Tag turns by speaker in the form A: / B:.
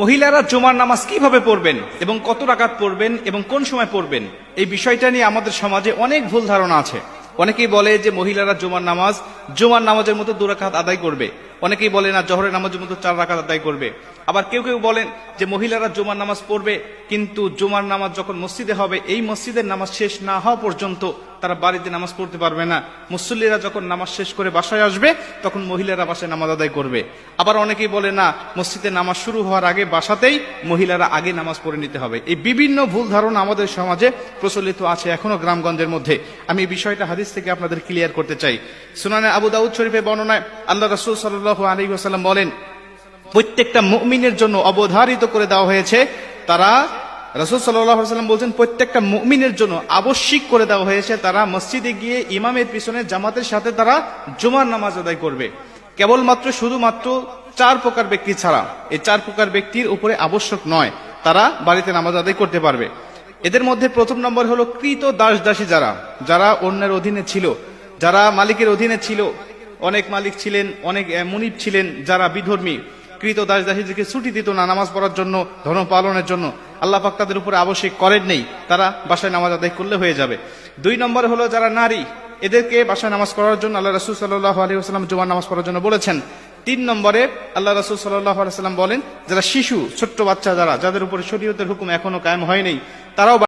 A: মহিলারা জুমার নামাজ কিভাবে পড়বেন এবং কত রাকাত পড়বেন এবং কোন সময় পড়বেন, এই বিষয়টা নিয়ে আমাদের সমাজে অনেক ভুল ধারণা আছে। অনেকেই বলে যে মহিলারা জুমার নামাজের মতো 2 রাকাত আদায় করবে। অনেকেই বলে না, জোহরের নামাজের মতো 4 রাকাত আদায় করবে। আবার কেউ কেউ বলেন যে মহিলারা জুমার নামাজ পড়বে, কিন্তু জুমার নামাজ যখন মসজিদে হবে, এই মসজিদের নামাজ শেষ না হওয়া পর্যন্ত তারা বাড়িতে নামাজ পড়তে পারবে না। মুসল্লিরা যখন নামাজ শেষ করে বাসায় আসবে, তখন মহিলারা বাসায় নামাজ আদায় করবে। আবার অনেকেই বলে না, মসজিদে নামাজ শুরু হওয়ার আগে বাসাতেই মহিলারা আগে নামাজ পড়ে নিতে হবে। এই বিভিন্ন ভুল ধারণা আমাদের সমাজে প্রচলিত আছে এখনো গ্রামগঞ্জের মধ্যে। আমি এই বিষয়টা হাদিস থেকে আপনাদের ক্লিয়ার করতে চাই। সুনানে আবু দাউদ শরীফে বর্ণনায় আল্লাহ রাসূল সাল্লাল্লাহু আলাইহি ওয়াসাল্লাম বলেন, প্রত্যেকটা মুমিনের জন্য অবধারিত করে দেওয়া হয়েছে, তারা রাসূল সাল্লাল্লাহু আলাইহি ওয়াসাল্লাম বলেন প্রত্যেকটা মুমিনের জন্য আবশ্যিক করে দেওয়া হয়েছে তারা মসজিদে গিয়ে ইমামের পিছনে জামাতের সাথে তারা জুমার নামাজ আদায় করবে। কেবলমাত্র শুধুমাত্র 4 প্রকার ব্যক্তি ছাড়া, এই 4 প্রকার ব্যক্তির উপরে আবশ্যক নয়, তারা বাড়িতে নামাজ আদায় করতে পারবে। এদের মধ্যে প্রথম নম্বর হলো কৃত দাস দাসী, যারা অন্যের অধীনে ছিল, যারা মালিকের অধীনে ছিল। অনেক মালিক ছিলেন, অনেক মুনিব ছিলেন যারা বিধর্মী। কৃত দাস দাসীদেরকে ছুটি দিত না নামাজ পড়ার জন্য, ধর্ম পালনের জন্য। আল্লাহ পাক তাদের উপরে আবশ্যক করেন নেই, তারা বাসায় নামাজ আদায় করলে হয়ে যাবে। 2 নম্বর হলো যারা নারী, এদেরকে বাসায় নামাজ পড়ার জন্য আল্লাহ রাসূল সাল্লাল্লাহু আলাইহি ওয়াসাল্লাম জুমার নামাজ পড়ার জন্য বলেছেন। 3 নম্বরে আল্লাহ রাসূল সাল্লাল্লাহু আলাইহি ওয়াসাল্লাম বলেন, যারা শিশু, ছোট্ট বাচ্চা, যাদের উপরে শরীয়তের হুকুম এখনো কায়েম হয়নি, তারাও